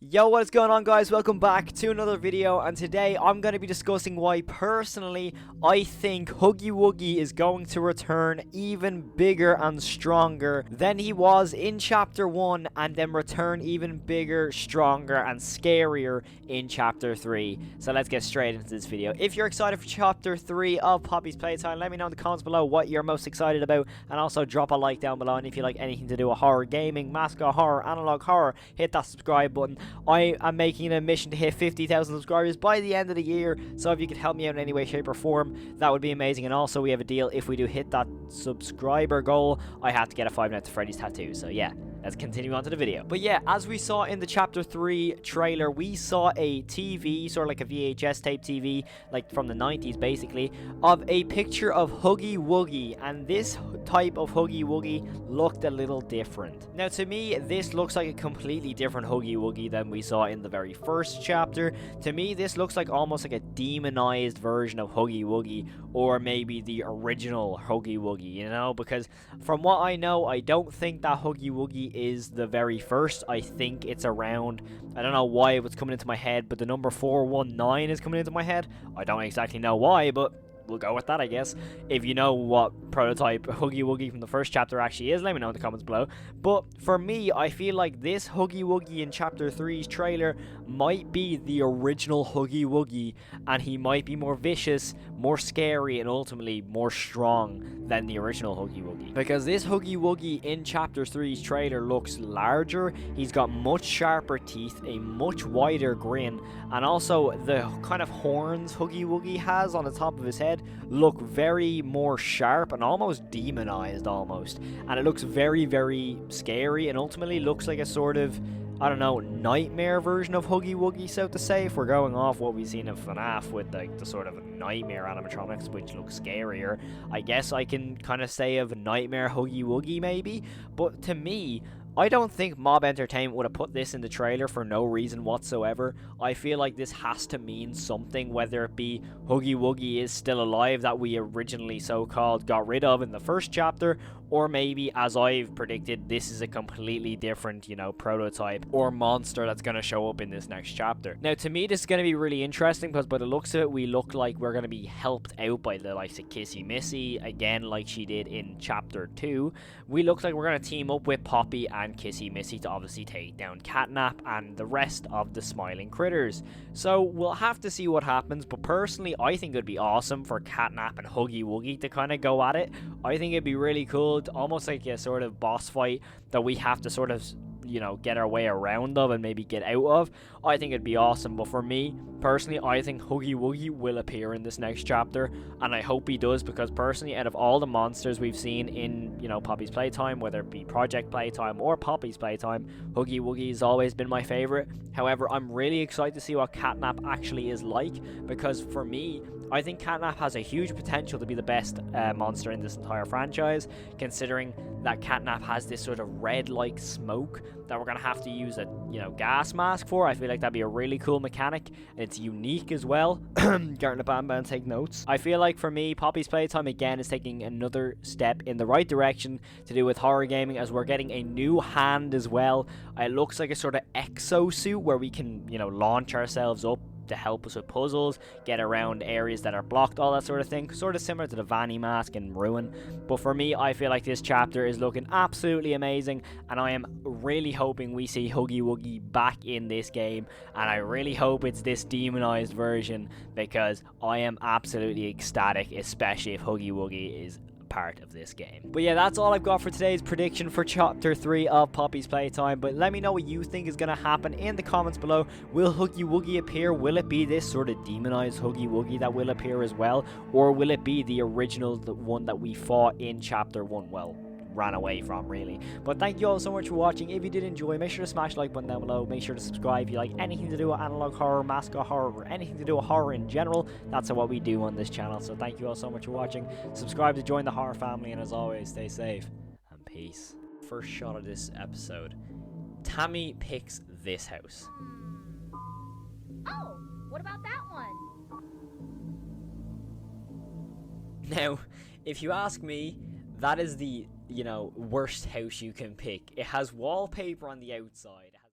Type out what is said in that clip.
Yo, what is going on, guys? Welcome back to another video, and today I'm going to be discussing why personally I think Huggy Wuggy is going to return even bigger and stronger than he was in chapter 1, and then return even bigger, stronger and scarier in chapter 3. So let's get straight into this video. If you're excited for chapter 3 of Poppy's Playtime, let me know in the comments below what you're most excited about, and also drop a like down below. And if you like anything to do with horror gaming, mascot horror, analog horror, hit that subscribe button. I am making a mission to hit 50,000 subscribers by the end of the year, so if you could help me out in any way, shape or form, that would be amazing. And also we have a deal: if we do hit that subscriber goal, I have to get a Five Nights at Freddy's tattoo. So yeah, let's continue on to the video. But yeah, as we saw in the chapter 3 trailer, we saw a TV, sort of like a VHS tape TV, like from the 90s basically, of a picture of Huggy Wuggy, and this type of Huggy Wuggy looked a little different. Now to me, this looks like a completely different Huggy Wuggy than we saw in the very first chapter. To me, this looks like almost like a demonized version of Huggy Wuggy, or maybe the original Huggy Wuggy, you know, because from what I know, I don't think that Huggy Wuggy is the very first. I think it's around, I don't know why it was coming into my head, but the number 419 is coming into my head. I don't exactly know why, but we'll go with that, I guess. If you know what prototype Huggy Wuggy from the first chapter actually is, let me know in the comments below. But for me, I feel like this Huggy Wuggy in chapter 3's trailer might be the original Huggy Wuggy, and he might be more vicious, more scary, and ultimately more strong than the original Huggy Wuggy. Because this Huggy Wuggy in chapter 3's trailer looks larger, he's got much sharper teeth, a much wider grin, and also the kind of horns Huggy Wuggy has on the top of his head look very more sharp and almost demonized almost, and it looks very, very scary, and ultimately looks like a sort of, I don't know, nightmare version of Huggy Wuggy, so to say, if we're going off what we've seen in FNAF with like the sort of nightmare animatronics, which looks scarier. I guess I can kind of say of nightmare Huggy Wuggy maybe, but to me, I don't think Mob Entertainment would have put this in the trailer for no reason whatsoever. I feel like this has to mean something, whether it be Huggy Wuggy is still alive that we originally so-called got rid of in the first chapter, or maybe, as I've predicted, this is a completely different, you know, prototype or monster that's going to show up in this next chapter. Now, to me, this is going to be really interesting, because by the looks of it, we look like we're going to be helped out by the likes of Kissy Missy, again, like she did in chapter 2. We look like we're going to team up with Poppy and Kissy Missy to obviously take down Catnap and the rest of the smiling critters. So we'll have to see what happens, but personally, I think it would be awesome for Catnap and Huggy Wuggy to kind of go at it. I think it'd be really cool, almost like a sort of boss fight that we have to sort of, you know, get our way around of and maybe get out of. I think it'd be awesome, but for me personally, I think Huggy Wuggy will appear in this next chapter, and I hope he does, because personally, out of all the monsters we've seen in, you know, Poppy's Playtime, whether it be Project Playtime or Poppy's Playtime, Huggy Wuggy has always been my favorite. However, I'm really excited to see what Catnap actually is like, because for me, I think Catnap has a huge potential to be the best monster in this entire franchise, considering that Catnap has this sort of red-like smoke that we're going to have to use a, you know, gas mask for. I feel like that'd be a really cool mechanic, and it's unique as well. Garten Bam take notes. I feel like for me, Poppy's Playtime again is taking another step in the right direction to do with horror gaming, as we're getting a new hand as well. It looks like a sort of exosuit where we can, you know, launch ourselves up to help us with puzzles, get around areas that are blocked, all that sort of thing, sort of similar to the Vanny mask in Ruin. But for me, I feel like this chapter is looking absolutely amazing, and I am really hoping we see Huggy Wuggy back in this game, and I really hope it's this demonized version, because I am absolutely ecstatic, especially if Huggy Wuggy is part of this game. But yeah, that's all I've got for today's prediction for chapter 3 of Poppy's Playtime. But let me know what you think is going to happen in the comments below. Will Huggy Wuggy appear? Will it be this sort of demonized Huggy Wuggy that will appear as well, or will it be the original, the one that we fought in chapter 1? Well, ran away from, really. But thank you all so much for watching. If you did enjoy, make sure to smash the like button down below. Make sure to subscribe if you like anything to do with analog horror, mascot horror, or anything to do with horror in general. That's what we do on this channel. So thank you all so much for watching. Subscribe to join the horror family, and as always, stay safe and peace. First shot of this episode, Tammy picks this house. Oh, what about that one? Now, if you ask me, that is the, you know, worst house you can pick. It has wallpaper on the outside.